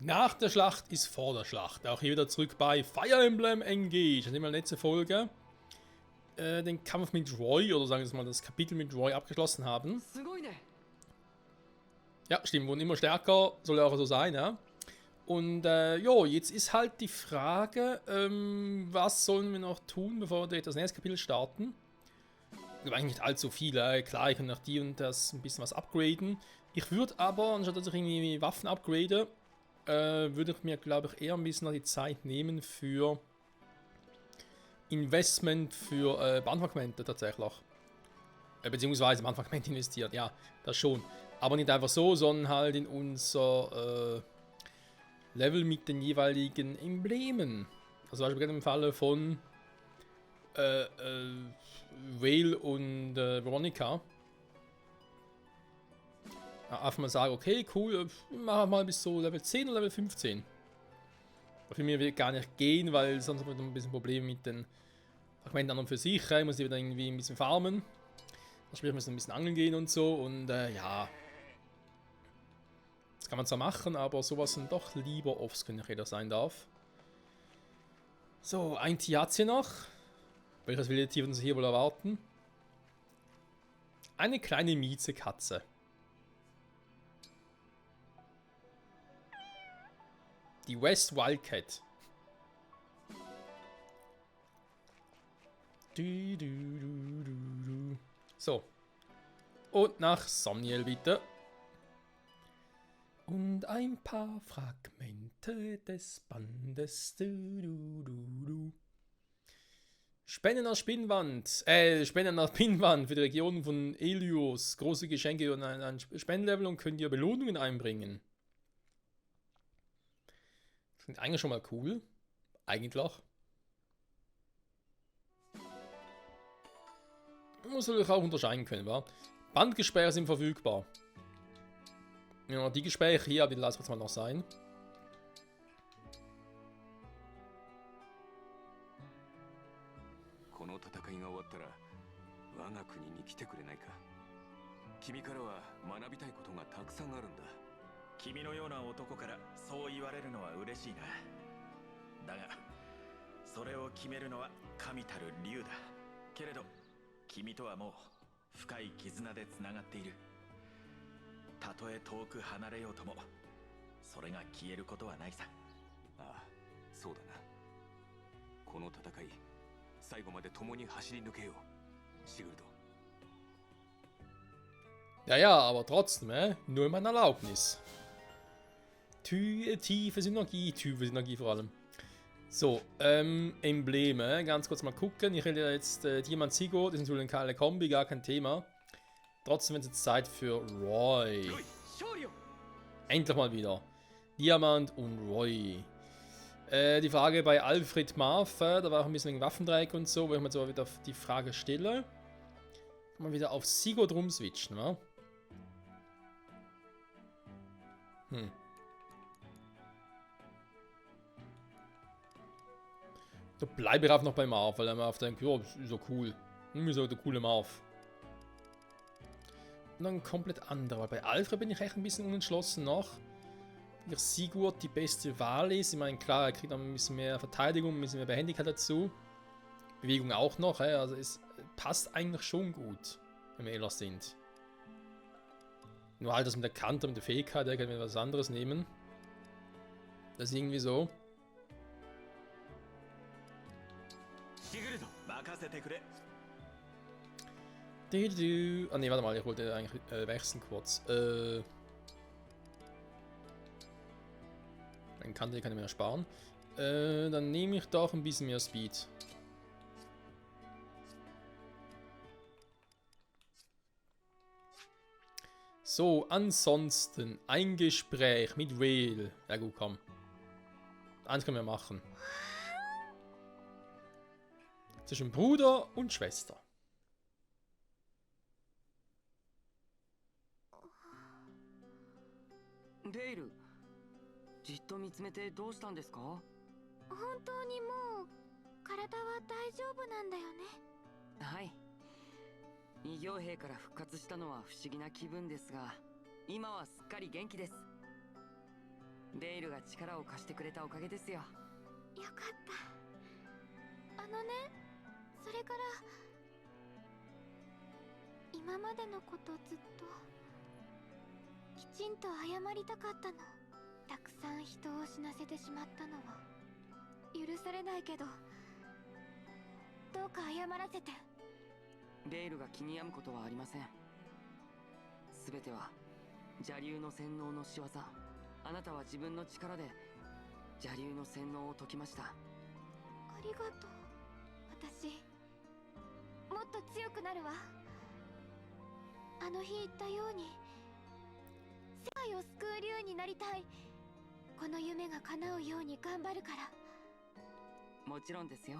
Nach der Schlacht ist vor der Schlacht. Auch hier wieder zurück bei Fire Emblem Engage. Das ist immer die letzte Folge. Den Kampf mit Roy, oder sagen wir mal das Kapitel mit Roy abgeschlossen haben. Ja, stimmt, wurden immer stärker, soll ja auch so sein, ja. Und jo, jetzt ist halt die Frage, was sollen wir noch tun, bevor wir das nächste Kapitel starten? Eigentlich nicht allzu viel, klar, ich kann nach die und das ein bisschen was upgraden. Ich würde aber, anstatt dass ich irgendwie Waffen upgrade, würde ich mir, glaube ich, eher ein bisschen noch die Zeit nehmen für Investment für Bahnfragmente tatsächlich. Beziehungsweise Bahnfragmente investiert, ja, das schon. Aber nicht einfach so, sondern halt in unser Level mit den jeweiligen Emblemen. Also zum Beispiel im Falle von Vale und Veronica. Einfach mal sagen, okay, cool, machen wir mal bis so Level 10 oder Level 15. Für mich wird gar nicht gehen, weil sonst wird ein bisschen Probleme mit den Fragmenten an und für sich. Ich muss die wieder irgendwie ein bisschen farmen. Sprich, müssen ein bisschen angeln gehen und so. Und ja. Das kann man zwar machen, aber sowas dann doch lieber offscreen jeder sein darf. So, ein Tiazio noch. Welches wilde Tier uns hier wohl erwarten? Eine kleine Miezekatze. Die West Wildcat. So. Und nach Somniel bitte. Und ein paar Fragmente des Bandes. Spenden nach Spenden nach Pinnwand für die Region von Elios. Große Geschenke und ein Spendenlevel und könnt ihr Belohnungen einbringen. Das klingt eigentlich schon mal cool. Eigentlich. Man muss natürlich auch unterscheiden können, wa? Bandgespräche sind verfügbar. Ja, die Gespräche hier, die lassen wir jetzt mal noch sein. Ja, aber trotzdem, nur in meiner Erlaubnis. Tiefe Synergie vor allem. So, Embleme, ganz kurz mal gucken. Ich rede jetzt Diamant Sigo, das sind so eine kleine Kombi, gar kein Thema. Trotzdem wird es jetzt Zeit für Roy. Endlich mal wieder. Diamant und Roy. Die Frage bei Alfred Marv, da war auch ein bisschen wegen Waffendreieck und so, wo ich mir so wieder die Frage stelle. Kann man wieder auf Sigo drum switchen, wa? Da bleibe ich auch noch bei Marv, weil er mir auf denkt, ja, ist so cool. Ist so der coole Marv. Und dann komplett andere. Bei Alfred bin ich echt ein bisschen unentschlossen noch. Ihr Sigurd die beste Wahl ist. Ich meine, klar, er kriegt noch ein bisschen mehr Verteidigung, ein bisschen mehr Behendigkeit dazu. Bewegung auch noch, also es passt eigentlich schon gut, wenn wir ehrlich sind. Nur halt das mit der Kante, mit der Fähigkeit, der kann mir was anderes nehmen. Das ist irgendwie so. Ah ne, warte mal, ich wollte eigentlich wechseln kurz. Dann kann ich mehr sparen. Dann nehme ich doch ein bisschen mehr Speed. So, ansonsten ein Gespräch mit Vale. Ja gut, komm. Eins können wir machen. Zwischen Bruder und Schwester. Dale, じっと見つめてどうしたんですか？本当にもう体は大丈夫なんだよね。はい。異形兵から復活したのは不思議な気分ですが、今はすっかり元気です。ベイルが力を貸してくれたおかげですよ。よかった。それから今までのことずっときちんと謝りたかったの。たくさん人を死なせてしまったのは許されないけど、どうか謝らせて。ベイルが気に病むことはありません。全ては邪竜の洗脳の仕業。あなたは自分の力で邪竜の洗脳を解きました。ありがとう。私もっと強くなるわ。あの日言ったように世界を救う竜になりたい。この夢が叶うように頑張るから。もちろんですよ。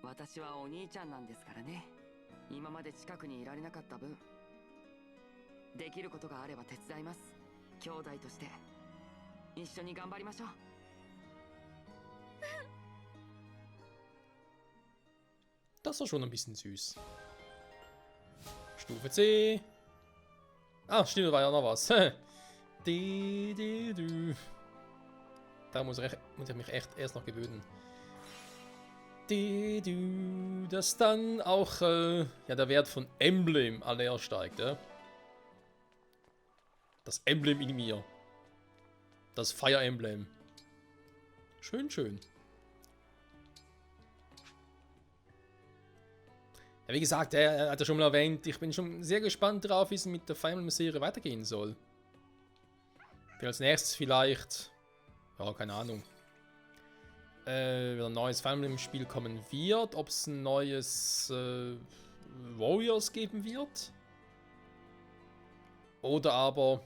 私はお兄ちゃんなんですからね。今まで近くにいられなかった分、できることがあれば手伝います。兄弟として一緒に頑張りましょう。Das war schon ein bisschen süß. Stufe C. Ah, stimmt, da war ja noch was. Da muss ich mich echt erst noch gewöhnen. Dass dann auch ja, der Wert von Emblem aller steigt. Ja? Das Emblem in mir. Das Fire Emblem. Schön, schön. Ja, wie gesagt, er hat ja schon mal erwähnt, ich bin schon sehr gespannt drauf, wie es mit der Fire Emblem-Serie weitergehen soll. Für als nächstes vielleicht, ja, keine Ahnung, wieder ein neues Fire Emblem-Spiel kommen wird, ob es ein neues Warriors geben wird. Oder aber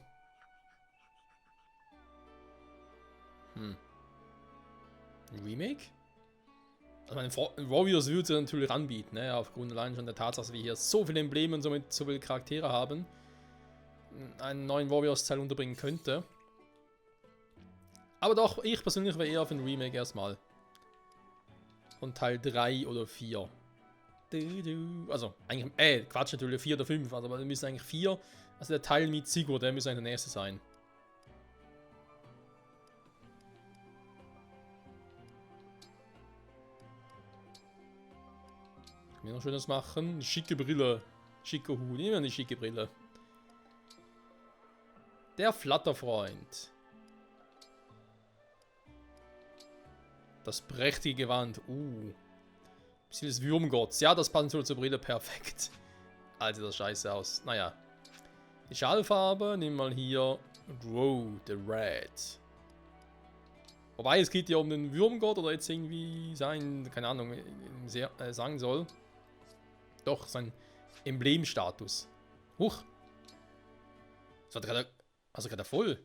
ein Remake? Also meine, Warriors würde es natürlich anbieten, ne? Aufgrund allein schon der Tatsache, dass wir hier so viele Embleme und somit so viele Charaktere haben, einen neuen Warriors-Teil unterbringen könnte. Aber doch, ich persönlich wäre eher auf ein Remake erstmal. Von Teil 3 oder 4. Also, eigentlich, Quatsch, natürlich 4 oder 5, aber wir müssen eigentlich 4. Also der Teil mit Sigurd, der müsste eigentlich der nächste sein. Können wir noch Schönes machen? Eine schicke Brille. Schicke Hut. Nehmen wir eine schicke Brille. Der Flatterfreund. Das prächtige Gewand. Bisschen des Würmgotts. Ja, das passt zur Brille perfekt. Alter, das scheiße aus. Naja. Die Schallfarbe, nehmen wir mal hier Grow the Red. Wobei, es geht ja um den Würmgott oder jetzt irgendwie sein, keine Ahnung, sagen soll. Doch, sein Emblemstatus. Huch. Das hat gerade. Also gerade voll.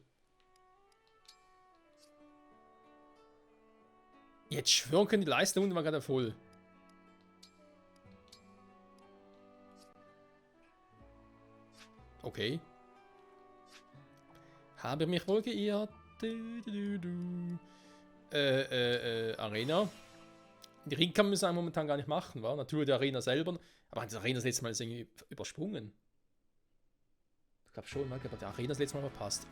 Jetzt schwören können, die Leiste unten war gerade voll. Okay. Habe mich wohl geirrt. Arena. Die Ring kann man momentan gar nicht machen, wa? Natürlich die Arena selber. Aber die Arena das letzte Mal ist irgendwie übersprungen. Ich glaube schon, aber die Arena das letzte Mal verpasst.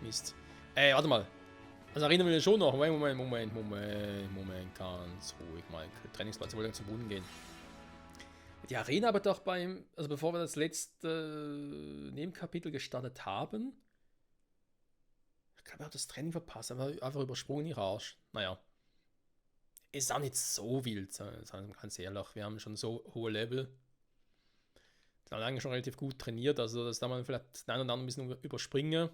Mist. Warte mal. Also Arena will ja schon noch. Moment. Ganz ruhig, Mike. Trainingsplatz wollte zum Boden gehen. Die Arena aber doch beim, also bevor wir das letzte Nebenkapitel gestartet haben, ich glaube, ich habe das Training verpasst, aber einfach übersprungen, ihr Arsch. Naja. Ist auch nicht so wild, ganz ehrlich. Wir haben schon so hohe Level. Wir haben eigentlich schon relativ gut trainiert, also dass da man vielleicht den einen oder anderen ein bisschen überspringen.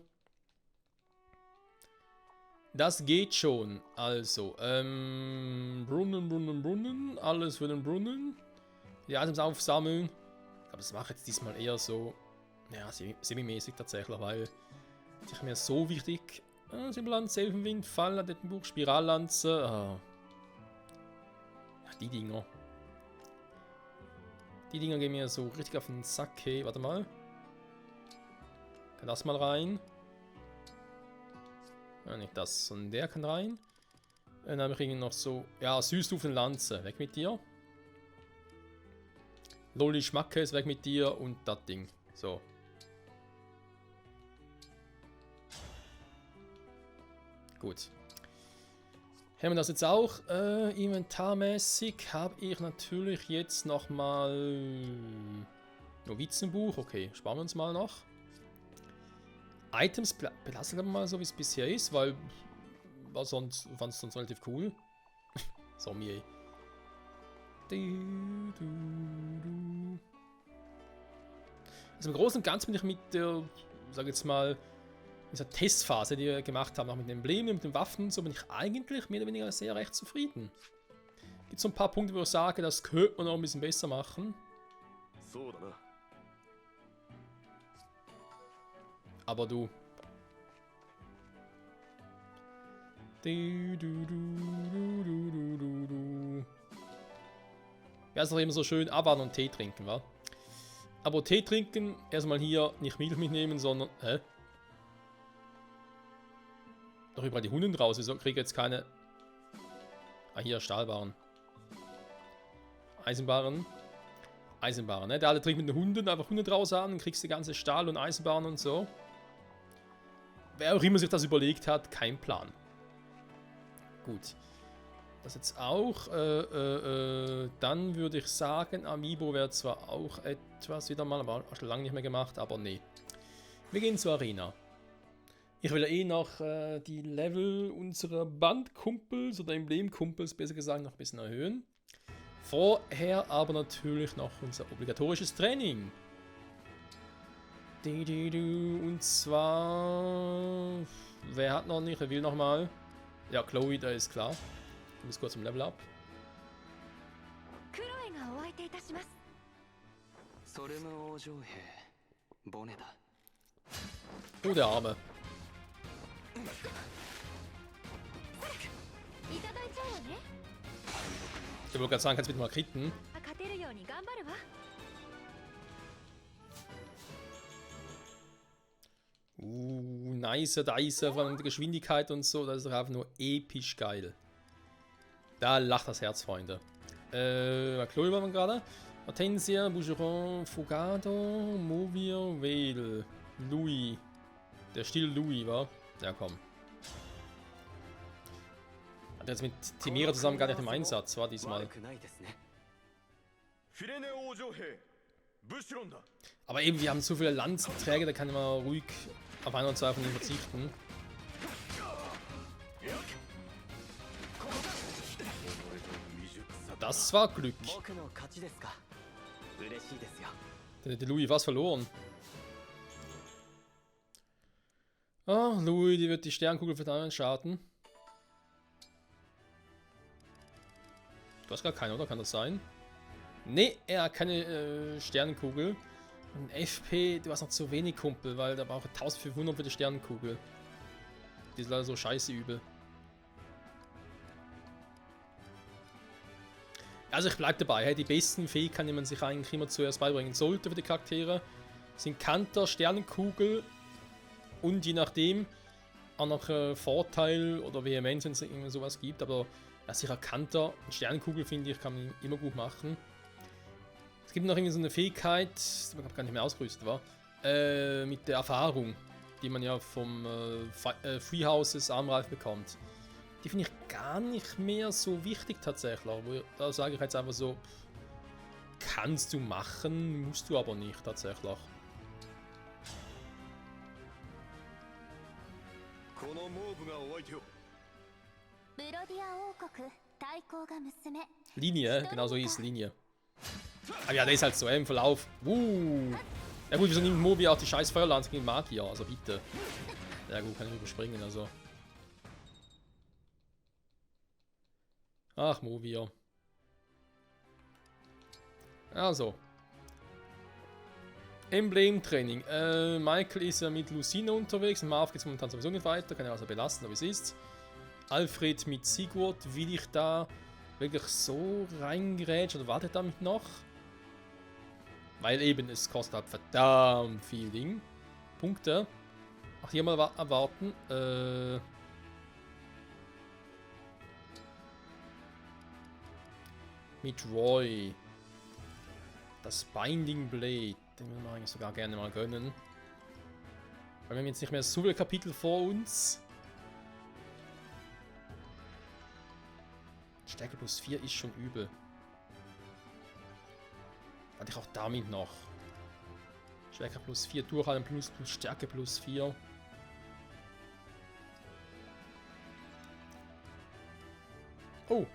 Das geht schon. Also, Brunnen. Alles für den Brunnen. Die Items aufsammeln. Ich glaube, das mache ich jetzt diesmal eher so, ja, semi-mäßig tatsächlich, weil ich mir so wichtig. Simbalanze, Elfenwind, Falladettenbuch, Spirallanze. Ja, die Dinger. Die Dinger gehen mir so richtig auf den Sack. Hey, warte mal. Kann das mal rein? Ja, nicht das, sondern der kann rein. Dann habe ich irgendwie noch so. Ja, Süßstufenlanze. Weg mit dir. Lolli Schmackes, weg mit dir und das Ding. So. Gut. Haben wir das jetzt auch? Inventarmäßig habe ich natürlich jetzt nochmal Novizenbuch. Okay, sparen wir uns mal noch. Items belassen wir mal so, wie es bisher ist, weil war sonst, fand es sonst relativ cool. So, mir. Also im Großen und Ganzen bin ich mit der, sag jetzt mal, dieser Testphase, die wir gemacht haben, auch mit den Emblemen, mit den Waffen und so, bin ich eigentlich mehr oder weniger sehr recht zufrieden. Gibt so ein paar Punkte, wo ich sage, das könnte man noch ein bisschen besser machen. Aber du. Ja, ist doch immer so schön abwarten und Tee trinken, wa? Aber Tee trinken, erstmal hier nicht Milch mitnehmen, sondern. Hä? Doch überall die Hunde raus, wieso kriege ich jetzt keine. Ah, hier Stahlbarren. Eisenbarren. Eisenbarren, ne? Der alle trinkt mit den Hunden, einfach Hunde raus an, dann kriegst du die ganze Stahl- und Eisenbarren und so. Wer auch immer sich das überlegt hat, kein Plan. Gut. Das jetzt auch. Dann würde ich sagen, Amiibo wäre zwar auch etwas wieder mal, aber schon lange nicht mehr gemacht, aber nee. Wir gehen zur Arena. Ich will ja noch die Level unserer Bandkumpels oder Emblemkumpels, besser gesagt, noch ein bisschen erhöhen. Vorher aber natürlich noch unser obligatorisches Training. Und zwar... Wer hat noch nicht? Wer will noch mal? Ja, Chloe, da ist klar. Du bist kurz im Level Up. Oh, der Arme. Ich wollte gerade sagen, kannst du bitte mal kritten? Nice, Dice, vor allem mit der Geschwindigkeit und so, das ist einfach nur episch geil. Da lacht das Herz, Freunde. Chloe waren wir gerade. Hortensia, Boucheron, Fugado, Movir, Vale, Louis. Der Stil Louis war. Ja, komm. Hat jetzt mit Timira zusammen gar nicht im Einsatz, war diesmal. Aber eben, wir haben so viele Lanzenträger, da kann man ruhig auf ein oder zwei von denen verzichten. Das war Glück. Der Louis was verloren. Ah, Louis, die wird die Sternkugel verdammt schaden. Du hast gar keine, oder? Kann das sein? Nee, er hat keine Sternenkugel. Und FP, du hast noch zu wenig, Kumpel, weil da braucht 1500 für die Sternenkugel. Die ist leider so scheiße übel. Also ich bleib dabei, hey, die besten Fähigkeiten, die man sich eigentlich immer zuerst beibringen sollte für die Charaktere, sind Kanter, Sternenkugel und je nachdem auch noch Vorteil oder Vehemenz, wenn es irgendwie sowas gibt, aber ja, sicher Kanter und Sternenkugel, finde ich, kann man immer gut machen. Es gibt noch irgendwie so eine Fähigkeit, die man gar nicht mehr ausgerüstet war, mit der Erfahrung, die man ja vom Free Houses Armreif bekommt. Die finde ich gar nicht mehr so wichtig tatsächlich. Da sage ich jetzt einfach so, kannst du machen, musst du aber nicht tatsächlich. Linie, genau so hieß Linie. Aber ja, der ist halt so im Verlauf. Ja gut, wieso nimmt Mobi auch die scheiß Feuerlanze gegen Magier? Also bitte. Ja gut, kann ich überspringen, also. Ach, Movia. Also. Emblem-Training. Michael ist ja mit Lucina unterwegs. Marv geht es momentan sowieso nicht weiter. Kann ja also belasten, aber es ist. Alfred mit Sigurd. Will ich da wirklich so reingerätschen oder wartet damit noch? Weil eben, es kostet halt verdammt viel Ding. Punkte. Ach, hier mal erwarten. Mit Roy. Das Binding Blade. Den will man eigentlich sogar gerne mal gönnen. Weil wir haben jetzt nicht mehr so viele Kapitel vor uns. Stärke plus 4 ist schon übel. Hatte ich auch damit noch. Stärke plus 4, Durchhalten plus Stärke plus 4. Oh.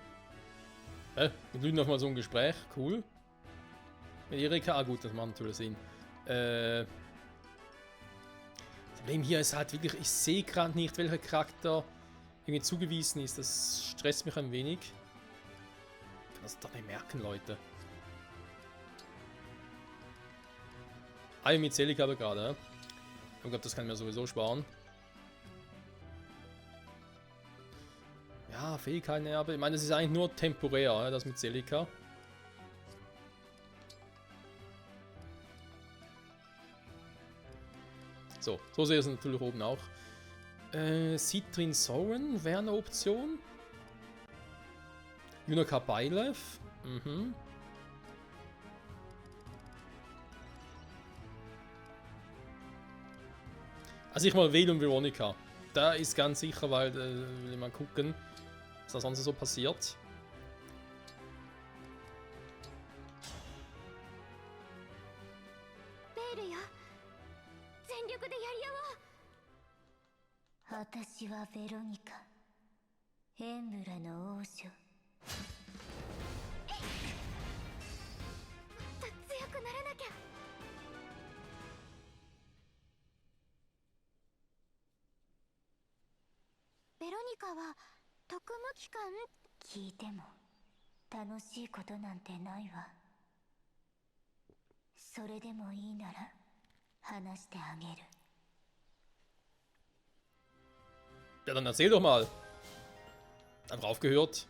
Wir tun noch mal so ein Gespräch. Cool. Mit Erika. Ah gut, das macht natürlich Sinn. Das Problem hier ist halt wirklich, ich sehe gerade nicht, welcher Charakter irgendwie zugewiesen ist. Das stresst mich ein wenig. Ich kann das doch nicht merken, Leute. Mit Celica aber gerade. Ich glaube, das kann ich mir sowieso sparen. Ja, Fähigkeitenerbe. Ich meine, das ist eigentlich nur temporär, das mit Celica. So sehe ich es natürlich oben auch. Citrin Soren wäre eine Option. Junaka Bailev. Mhm. Also ich mal Vale und Veronica. Da ist ganz sicher, weil will ich mal gucken, was da sonst so passiert. Valeよ。全力でやり合おう。私はベロニカ。エンブラの王女。もっと強くならなきゃ。ベロニカは特務機関聞いても楽しいことなんてないわ。それでもいいなら話してあげる。 Ja, dann erzähl doch mal. Einfach aufgehört.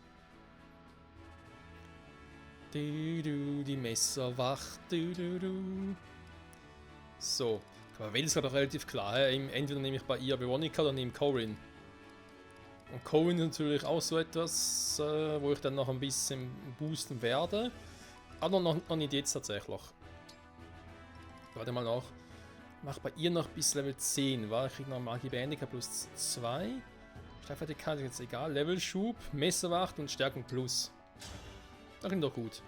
Die Messerwacht. So. Aber Wales war doch relativ klar. Entweder nehme ich bei ihr Veronica oder nehme Corin. Und Corin ist natürlich auch so etwas, wo ich dann noch ein bisschen boosten werde. Aber noch nicht jetzt tatsächlich. Warte mal nach. Mach bei ihr noch bis Level 10, war ich krieg noch Magie Beendiger plus 2. Schlagfertigkeit ist jetzt egal. Levelschub, Messerwacht und Stärkung plus. Das klingt doch gut.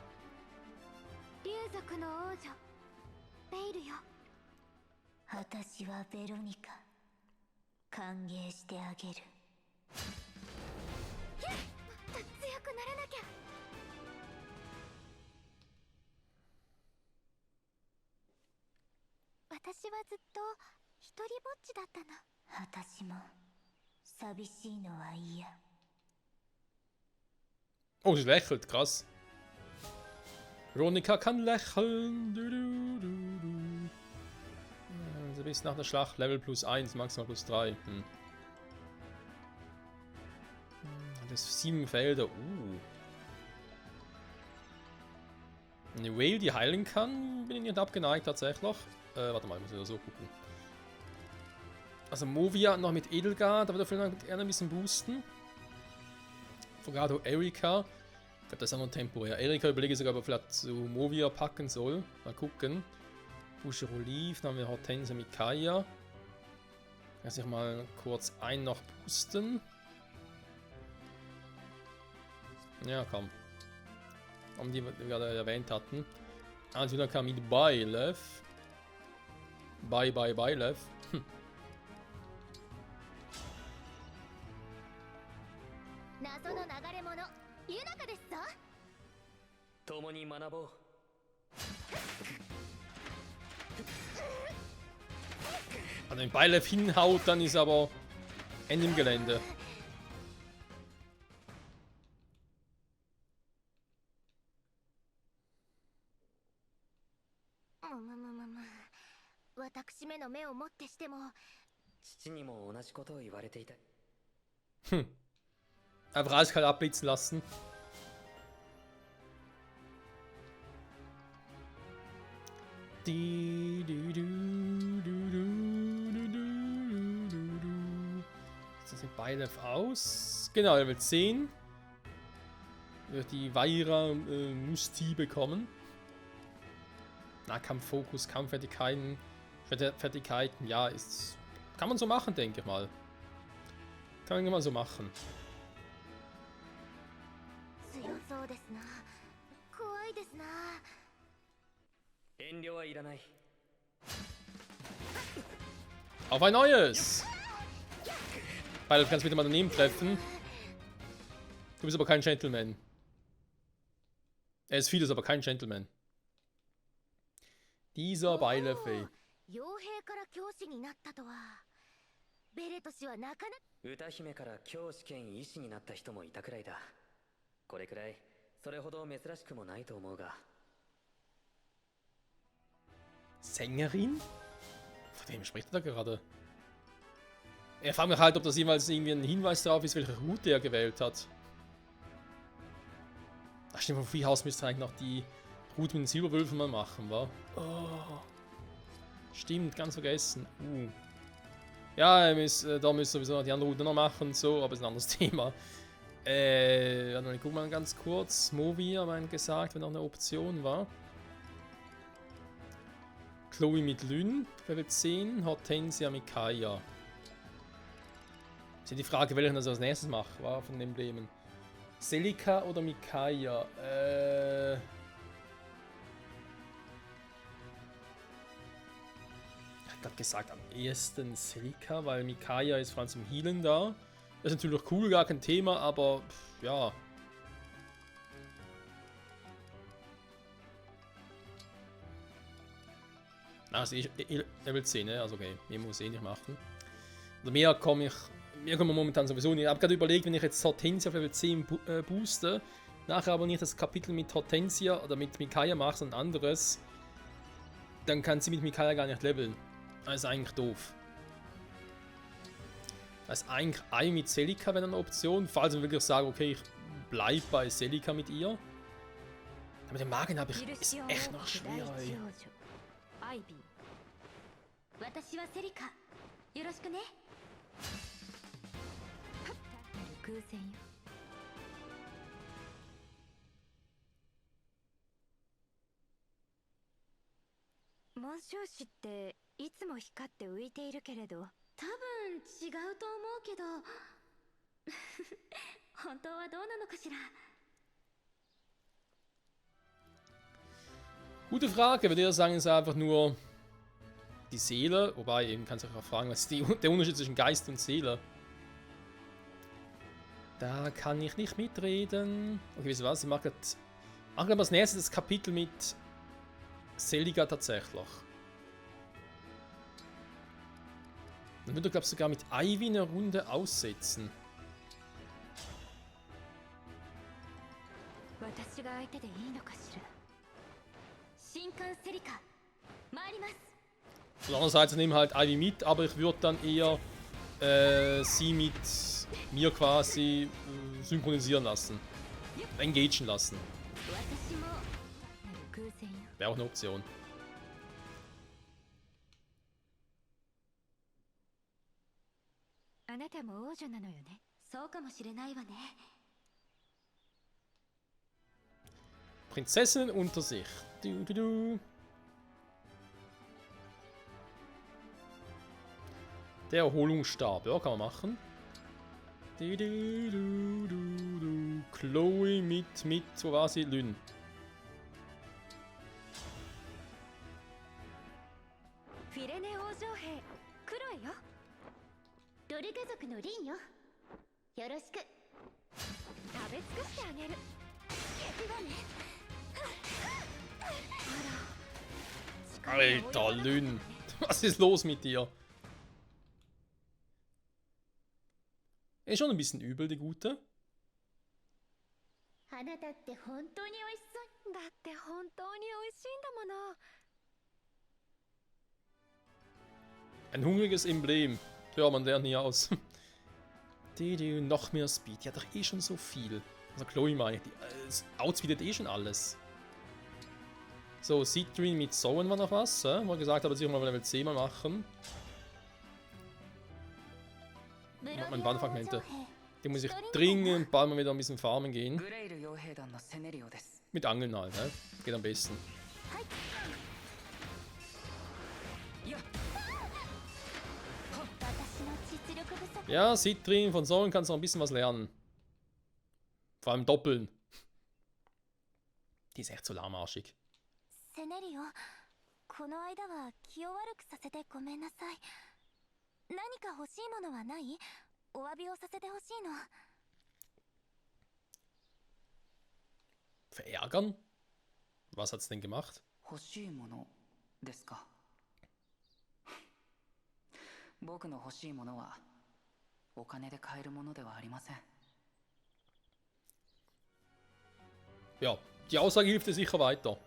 Oh, sie lächelt, krass. Veronica kann lächeln. Also bis nach der Schlacht Level plus 1, maximal plus 3. Das 7 Felder. Eine Whale, die heilen kann, bin ich nicht abgeneigt tatsächlich. Warte mal, ich muss wieder so gucken. Also Movia noch mit Edelgard, aber dafür gerne ein bisschen boosten. Fogado Erika. Ich glaube, das ist auch noch temporär. Erika überlege sogar, ob er vielleicht zu Movia packen soll. Mal gucken. Bushiro Olive, dann haben wir Hortense mit Kaya. Lass ich mal kurz einen noch boosten. Ja, komm. Um die wir gerade erwähnt hatten. Also dann kam mit Bailev. Bailev. 謎の流れ者ユナカですぞ。共に学ぼう。Also wenn Bailev hinhaut, dann ist aber Ende im Gelände. Einfach eiskalt abblitzen lassen. Jetzt sieht Bailev aus. Genau, Level 10. Wird die Vaira Musti bekommen. Nahkampffokus, Kampffertigkeiten. Fertigkeiten, ja, ist. Kann man so machen, denke ich mal. Kann man mal so machen. 強そうですな。怖いですな。遠慮はいらない。 Auf ein neues! Beile, du kannst bitte mal daneben treffen. Du bist aber kein Gentleman. Er ist vieles, aber kein Gentleman. Dieser Beilefee. 傭兵から教師になったとは。ベレト氏はなかなか。歌姫から教師兼医師になった人もいたくらいだ。これくらいそれほど珍しくもないと思うが。 Sängerin? Von wem spricht er da gerade? Er fragt mich halt, ob das jemals irgendwie ein Hinweis darauf ist, welche Route er gewählt hat. Ach stimmt, vom Viehhaus müsste eigentlich noch die Route mit den Silberwölfen mal machen, wa? Oh. Stimmt, ganz vergessen. Ja, da müssen wir sowieso noch die andere Route noch machen und so, aber das ist ein anderes Thema. Ich guck mal ganz kurz. Movi haben gesagt, wenn noch eine Option war. Chloe mit Lynn, Level 10, Hortensia mit Kaya. Ist ja die Frage, welchen ich als nächstes mache, war von den Emblemen. Selika oder Mikaia? Ich habe gerade gesagt, am ehesten Selika, weil Mikaia ist vor allem zum Healen da. Das ist natürlich cool, gar kein Thema, aber ja. Also Level 10, ne? Also okay, mehr muss ich nicht machen. Also mehr komme ich momentan sowieso nicht. Ich habe gerade überlegt, wenn ich jetzt Hortensia auf Level 10 booste, nachher aber nicht das Kapitel mit Hortensia oder mit Mikaia mache, sondern anderes, dann kann sie mit Mikaia gar nicht leveln. Das ist eigentlich doof. Das ist eigentlich ein mit Selika wäre eine Option, falls ich wirklich sage, okay, ich bleibe bei Selika mit ihr. Aber mit dem Magen habe ich ist echt noch schwer, ey. アイビー、私はセリカ。よろしくね。空戦よ。紋章師っていつも光って浮いているけれど、多分違うと思うけど、本当はどうなのかしら。 Gute Frage, würde ich sagen, ist einfach nur die Seele. Wobei, eben kannst du auch fragen, was ist der Unterschied zwischen Geist und Seele? Da kann ich nicht mitreden. Okay, wisst ihr was? Ich mache gerade als nächstes das Kapitel mit Selika tatsächlich. Dann würde ich, glaube ich, sogar mit Ivy eine Runde aussetzen. 私が相手でいいのかしら。 Andererseits nehmen halt Ivy mit, aber ich würde dann eher sie mit mir quasi synchronisieren lassen. Engagen lassen. Wäre auch eine Option. Prinzessinnen unter sich. Der Erholungsstab, ja, kann man machen. Chloe mit, wo war sie? Lynn. Alter, Lynn. Was ist los mit dir? Ist schon ein bisschen übel, die Gute. Ein hungriges Emblem. Ja, man lernt nie aus. Noch mehr Speed. Die hat doch eh schon so viel. Also Chloe meine ich. Die outspeedet eh schon alles. So, Citrin mit Zoen war noch was. Wo er gesagt hat, dass ich mal Level 10 mal machen. Mein Bandfragmente. Die muss ich dringend bald mal wieder ein bisschen farmen gehen. Mit Angeln halt, ne? Geht am besten. Ja, Citrin von Zoen kannst du noch ein bisschen was lernen. Vor allem doppeln. Die ist echt so lahmarschig. セネリオ、この間は気を悪くさせてごめんなさい。何か欲しいものはない？お詫びをさせてほしいの。 Verärgern? Was hat's denn gemacht? 欲しいものですか。僕の欲しいものはお金で買えるものではありません。 Ja, die Aussage hilft dir sicher weiter.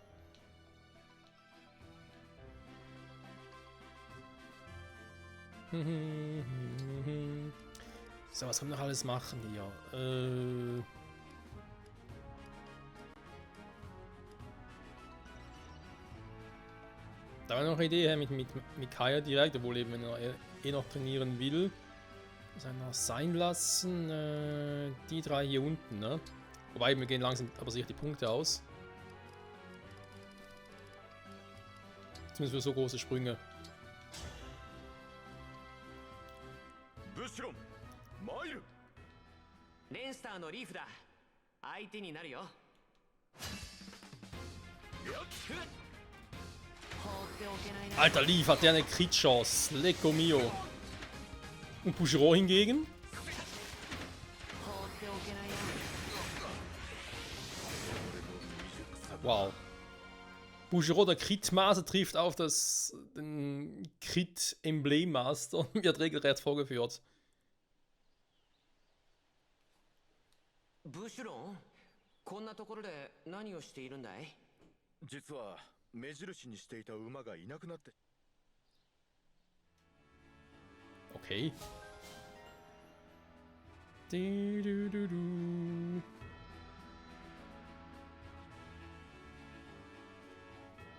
So, was können wir noch alles machen hier? Da war noch eine Idee mit Kaya direkt, obwohl eben, wenn er eh noch trainieren will. Was soll noch sein lassen? Die drei hier unten, ne? Wobei, wir gehen langsam aber sicher die Punkte aus. Zumindest für so große Sprünge. ブシロン、マイル。レンスターのリーフだ。相手になるよ。放っておけないな。 Alter, Leaf hat der eine Crit-Chance. Lecco mio. Und Boucheron hingegen? 放っておけないな。 Wow. Boucheron, der Crit-Master, trifft auf den Crit-Emblem-Master und wird regelrecht vorgeführt. ブシュロン、こんなところで何をしているんだい？実は目印にしていた馬がいなくなって。 Okay. Du.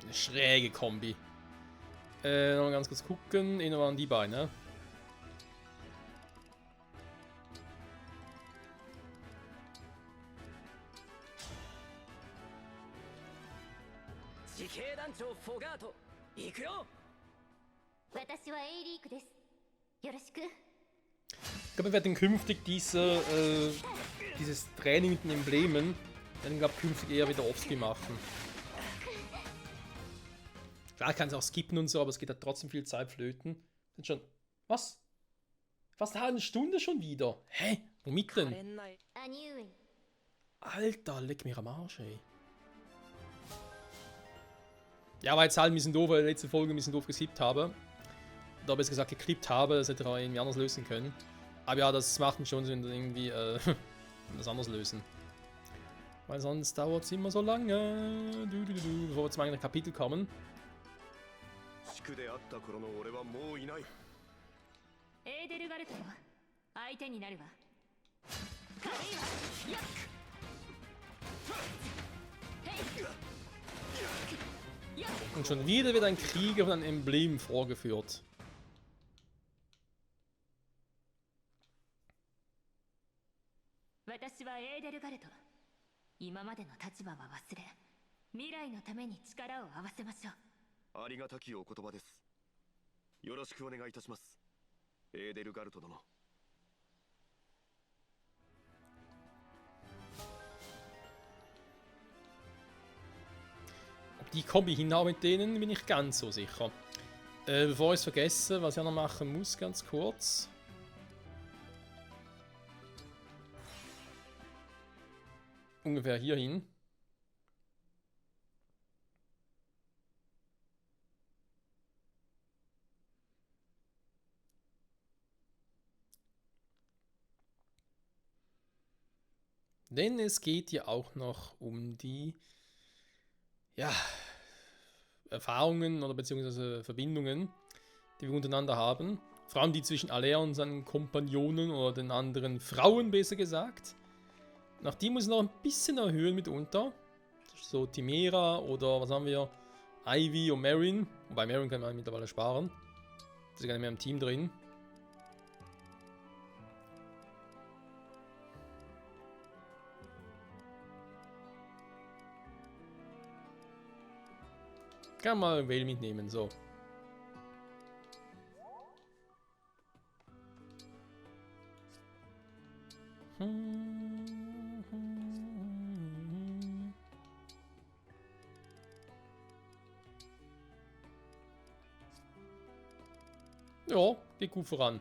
Eine schräge Kombi. Noch ganz kurz gucken. Innen waren die Beine. Ich glaube, wir werden künftig dieses Training mit den Emblemen, werden glaube künftig eher wieder Offscreen machen. Klar kann es auch skippen und so, aber es geht halt trotzdem viel Zeit flöten. Sind schon. Was? Fast eine halbe Stunde schon wieder? Hä? Womit denn? Alter, leck mir am Arsch, ey. Ja, war jetzt halt ein bisschen doof, weil ich letzte Folge ein bisschen doof gesippt habe. Oder besser gesagt geklippt habe, das hätte er auch irgendwie anders lösen können. Aber ja, das macht mich schon Sinn, irgendwie das anders lösen. Weil sonst dauert es immer so lange. Bevor wir zum eigenen Kapitel kommen. 地区であった頃の俺はもういない。エーデルガルトよ、相手になるわ。軽いわ。よっ。 Und schon wieder wird ein Krieger von einem Emblem vorgeführt. 私はエーデルガルト。今までの立場は忘れ、未来のために力を合わせましょう。 ありがたきお言葉です。よろしくお願いいたします。エーデルガルト殿。 Ob die Kombi hinhauen mit denen, bin ich ganz so sicher. Bevor ich es vergesse, was ich auch noch machen muss, ganz kurz. Ungefähr hierhin. Denn es geht ja auch noch um die Erfahrungen oder beziehungsweise Verbindungen, die wir untereinander haben. Vor allem die zwischen Alea und seinen Kompagnonen oder den anderen Frauen, besser gesagt. Nach die muss ich noch ein bisschen erhöhen mitunter. So Timera oder was haben wir? Ivy und Marin. Wobei Marin kann man mittlerweile sparen. Das ist gar nicht mehr im Team drin. Kann mal Vale mitnehmen, so. Ja, geht gut voran.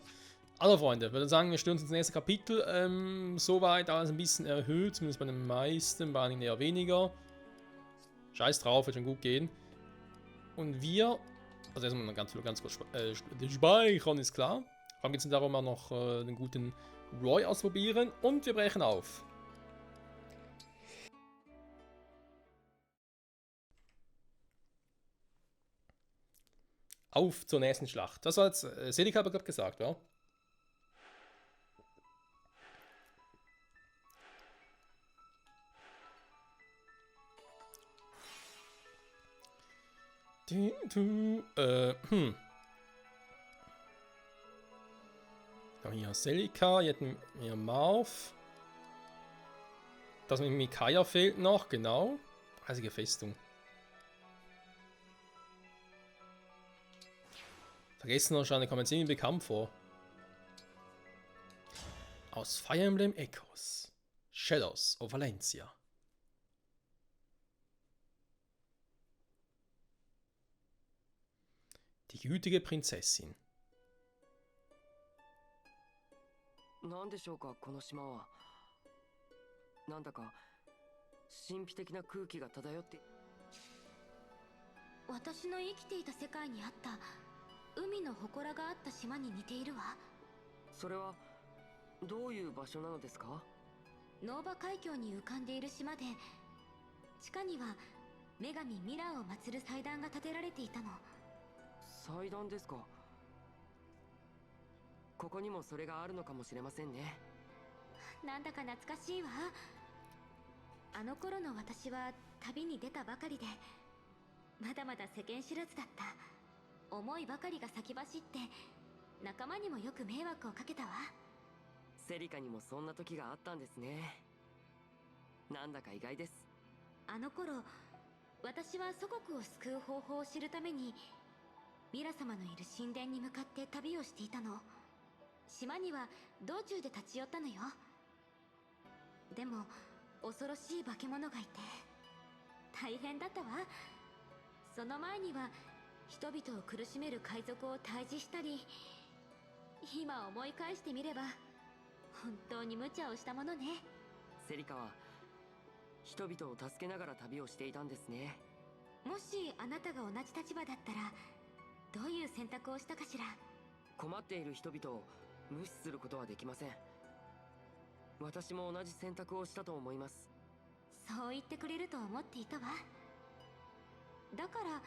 Also Freunde, würde sagen, wir stürzen ins nächste Kapitel. Soweit alles ein bisschen erhöht, zumindest bei den meisten, bei einigen eher weniger. Scheiß drauf, wird schon gut gehen. Und wir, also erstmal ganz kurz speichern, ist klar. Dann geht es darum, auch noch den guten Roy ausprobieren und wir brechen auf. Auf zur nächsten Schlacht. Das war jetzt Selika, habe ich gerade gesagt, ja? Hier Selika, hier hätten wir Marv. Das mit Micaiah fehlt noch, genau. Eisige Festung. Vergessen wahrscheinlich, kommen jetzt irgendwie bekannt vor. Aus Fire Emblem Echoes. Shadows of Valencia. Die gütige Prinzessin. なんでしょうか、この島は。なんだか神秘的な空気が漂って。私の生きていた世界にあった海の祠があった島に似ているわ。それはどういう場所なのですか？ノーバ海峡に浮かんでいる島で、地下には女神ミラーを祀る祭壇が建てられていたの。祭壇ですか。ここにもそれがあるのかもしれませんね。なんだか懐かしいわ。あの頃の私は旅に出たばかりで、まだまだ世間知らずだった。思いばかりが先走って仲間にもよく迷惑をかけたわ。セリカにもそんな時があったんですね。なんだか意外です。あの頃私は祖国を救う方法を知るためにミラ様のいる神殿に向かって旅をしていたの。島には道中で立ち寄ったのよ。でも恐ろしい化け物がいて大変だったわ。その前には人々を苦しめる海賊を退治したり、今思い返してみれば本当に無茶をしたものね。セリカは人々を助けながら旅をしていたんですね。もしあなたが同じ立場だったらどういう選択をしたかしら。困っている人々を無視することはできません。私も同じ選択をしたと思います。そう言ってくれると思っていたわ。だから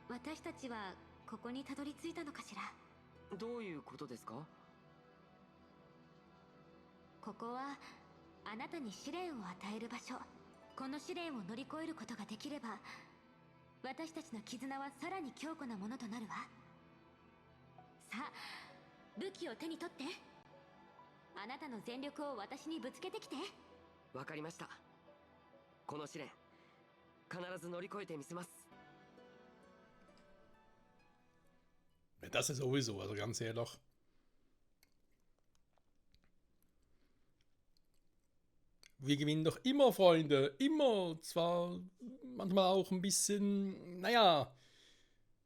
私たちはここにたどり着いたのかしら。どういうことですか？ここはあなたに試練を与える場所。この試練を乗り越えることができれば私たちの絆はさらに強固なものとなるわ。さあ武器を手に取って、あなたの全力を私にぶつけてきて。わかりました。この試練必ず乗り越えてみせます。 Das ist sowieso, also ganz ehrlich. Wir gewinnen doch immer, Freunde. Immer. Zwar manchmal auch ein bisschen, naja,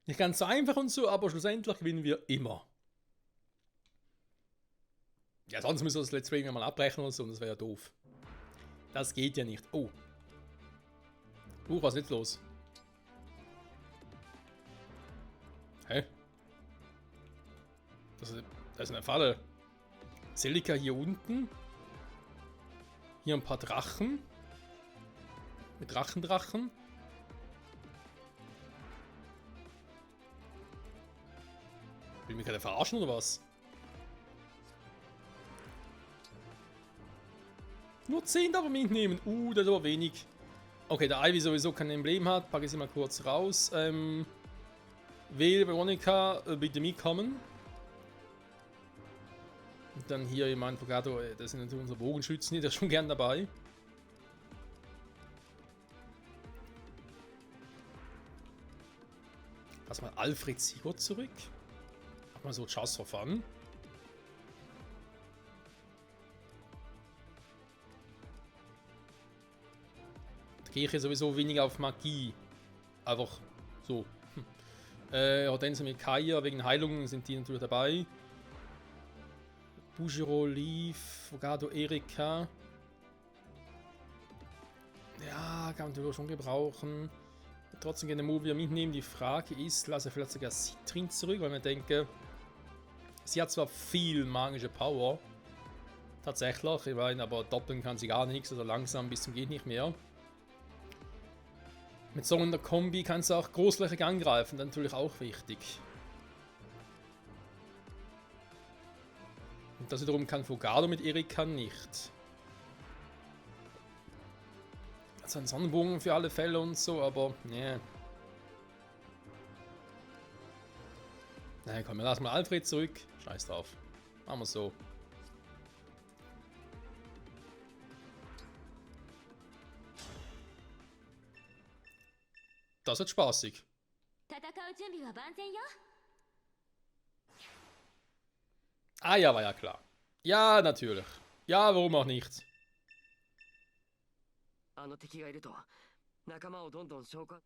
nicht ganz so einfach und so, aber schlussendlich gewinnen wir immer. Ja, sonst müssen wir das Let's Play mal abbrechen oder so, und das wäre ja doof. Das geht ja nicht. Oh. Was ist jetzt los? Hä? Das ist eine Falle. Selika hier unten. Hier ein paar Drachen. Mit Drachen. Will mich gerade verarschen oder was? Nur 10 darf er mitnehmen. Das ist aber wenig. Okay, der Ivy sowieso kein Emblem hat. Packe ich sie mal kurz raus. Will Veronica bitte mitkommen. Und dann hier jemand, Fogado, das sind natürlich unsere Bogenschützen, die da schon gern dabei. Lass mal Alfred Sigurd zurück. Mach mal so Just for Fun. Da gehe ich ja sowieso weniger auf Magie. Einfach so. Hortense mit Kaya, wegen Heilungen sind die natürlich dabei. Bujiro, Leaf, Fogado, Erika. Ja, kann man natürlich schon gebrauchen. Trotzdem gerne Movia mitnehmen. Die Frage ist, lasse ich vielleicht sogar Citrin zurück, weil ich denke, sie hat zwar viel magische Power. Tatsächlich, ich meine, aber doppeln kann sie gar nichts, also langsam bis zum geht nicht mehr. Mit so einer Kombi kann sie auch großflächig angreifen, das ist natürlich auch wichtig. Und das wiederum kann Fogado mit Erika nicht. Also ein Sonnenbogen für alle Fälle und so, aber ne. Na komm, wir lassen mal Alfred zurück. Scheiß drauf. Machen wir so. Das wird spaßig. 戦う準備は万全よ。 Ah ja, war ja klar. Ja, natürlich. Ja, warum auch nicht? あの敵がいると仲間をどんどん消化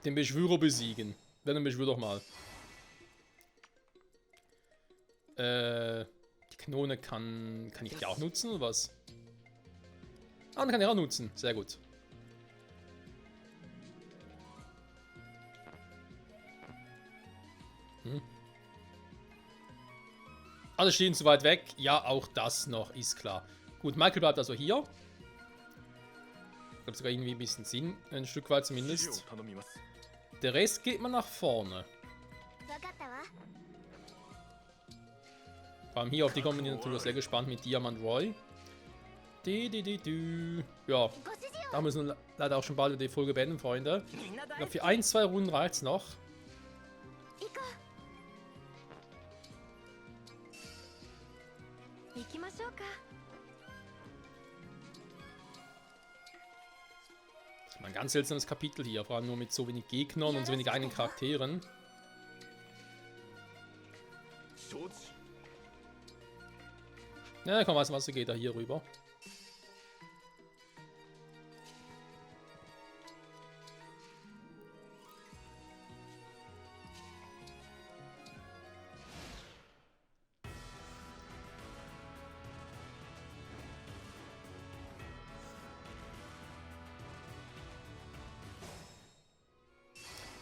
Den Beschwörer besiegen. Dann beschwör doch mal. Die Kanone kann ich die auch nutzen oder was? Ah, dann kann ich auch nutzen. Sehr gut. Alle stehen zu weit weg. Ja, auch das noch, ist klar. Gut, Michael bleibt also hier. Ich glaube sogar irgendwie ein bisschen Sinn. Ein Stück weit 指示 zumindest. を頼みます Der Rest geht mal nach vorne. わかったわ。 Vor allem hier auf die kommen wir natürlich sehr gespannt mit Diamant Roy. Ja, ご指示を。 da müssen wir leider auch schon bald die Folge beenden, Freunde. みんな Ich 大 glaube, 好き für 1, 2 Runden reicht es noch. 行こう。行きましょうか。 Das ist ein ganz seltsames Kapitel hier, vor allem nur mit so wenig Gegnern und so wenig eigenen Charakteren. 承知 Ja, komm, weißt du was, geht da hier rüber.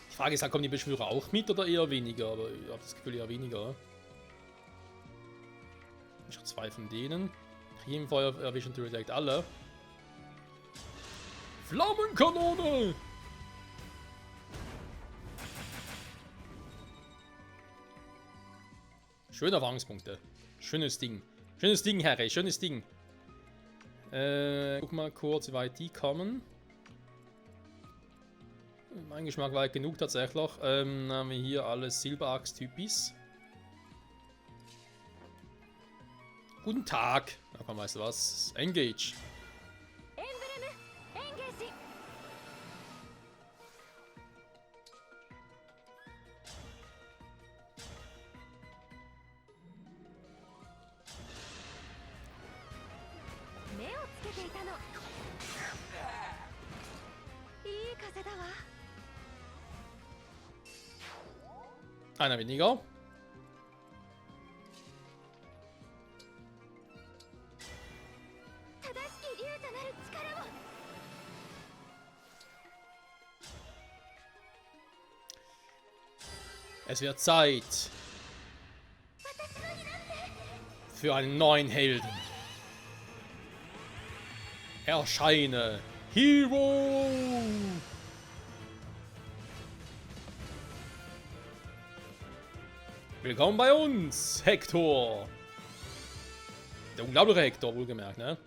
Die Frage ist halt, kommen die Beschwörer auch mit oder eher weniger? Aber ich habe das Gefühl eher weniger. Ich habe 2 von denen. Riemenfeuer erwischen natürlich direkt alle. Flammenkanone! Schöne Erfahrungspunkte. Schönes Ding. Schönes Ding, Harry. Schönes Ding. Guck mal kurz, wie weit die kommen. Mein Geschmack weit genug tatsächlich. Dann haben wir hier alles Silberachs-Typis. Guten Tag. Na komm, weißt du was? Engage. エンブレムエンゲージ。 目をつけていたの。いい風だわ。 Einer weniger. Es wird Zeit für einen neuen Helden. Erscheine, Hero! Willkommen bei uns, Hector! Der unglaubliche Hector, wohlgemerkt, ne?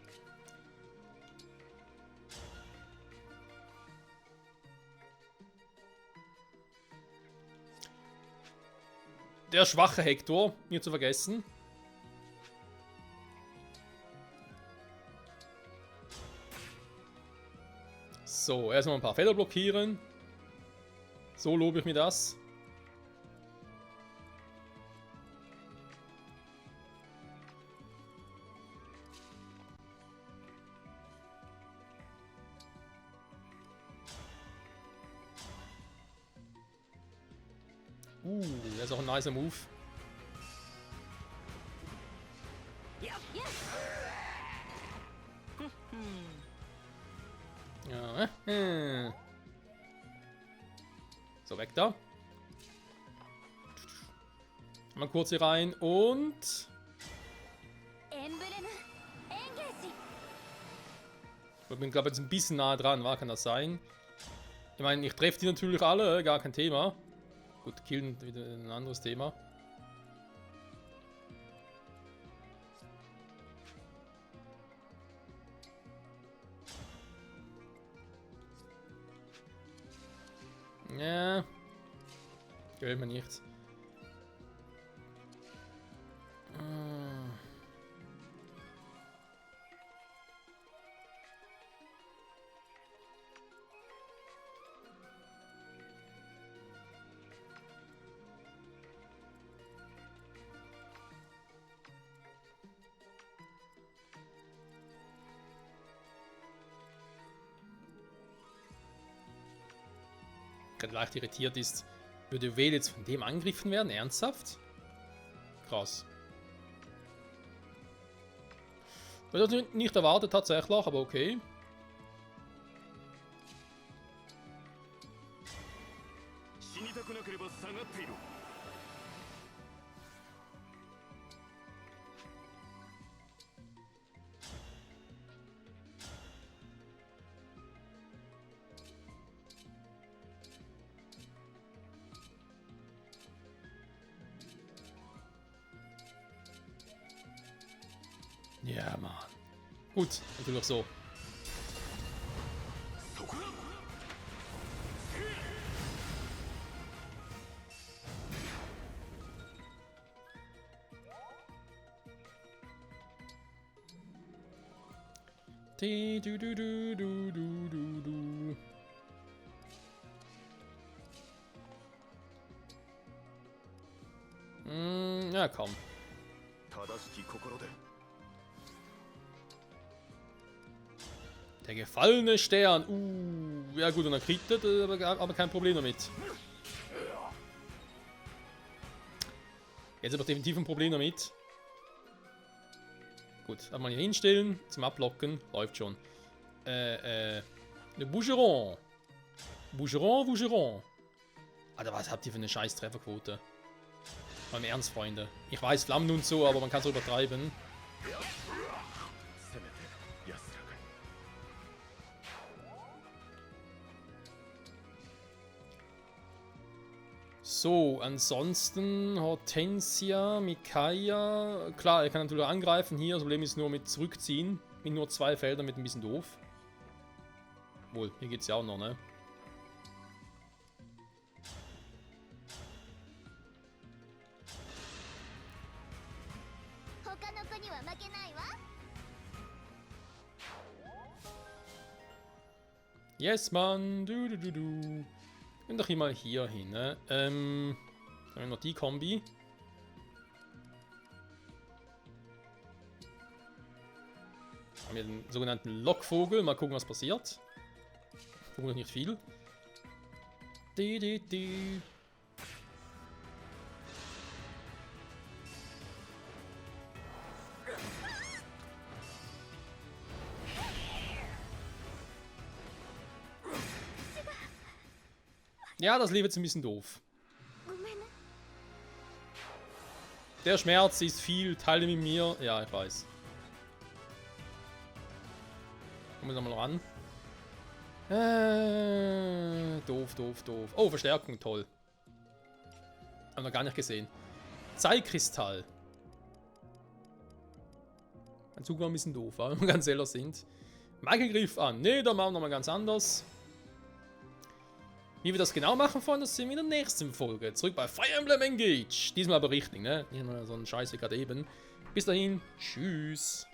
Der schwache Hector, nicht zu vergessen. So, erstmal ein paar Felder blockieren. So lobe ich mir das. Das ist auch ein nicer Move. Ja. So, weg da. Mal kurz hier rein und... Ich bin, glaube ich, jetzt ein bisschen nah dran, war, kann das sein? Ich meine, ich treffe die natürlich alle, gar kein Thema. Gut, killen wieder ein anderes Thema. Ja. Gefällt mir nicht. Gerade leicht irritiert ist, würde Vale jetzt von dem angegriffen werden? Ernsthaft? Krass. Ich hätte das nicht erwartet tatsächlich, aber okay. Ja, Mann. Gut, natürlich so. Du. Ja, komm. Der gefallene Stern. Ja gut, und er kriegt das, aber kein Problem damit. Jetzt aber definitiv ein Problem damit. Gut, einmal hier hinstellen, zum Ablocken, läuft schon. Le Bougeron. Bougeron. Alter, was habt ihr für eine scheiß Trefferquote? Mal im Ernst, Freunde. Ich weiß, Flammen und so, aber man kann es übertreiben. So, ansonsten Hortensia, Micaiah. Klar, er kann natürlich angreifen hier. Das Problem ist nur mit zurückziehen. Mit nur 2 Feldern mit ein bisschen doof. Wohl, hier geht's ja auch noch, ne? Yes, Mann. Du. Nimm doch hier mal hier hin, ne? Dann haben wir noch die Kombi. Haben wir den sogenannten Lockvogel. Mal gucken, was passiert. Vermutlich nicht viel. Ja, das lief jetzt ein bisschen doof. Der Schmerz ist viel, teile mit mir. Ja, ich weiß. Kommen wir nochmal ran. Doof. Oh, Verstärkung, toll. Haben wir gar nicht gesehen. Zeitkristall. Mein Zug war ein bisschen doof, wenn wir ganz ehrlich sind. Magiegriff an. Ne, da machen wir nochmal ganz anders. Wie wir das genau machen wollen, das sehen wir in der nächsten Folge. Zurück bei Fire Emblem Engage. Diesmal aber richtig, ne? Nicht nur so ein Scheiße gerade eben. Bis dahin, tschüss.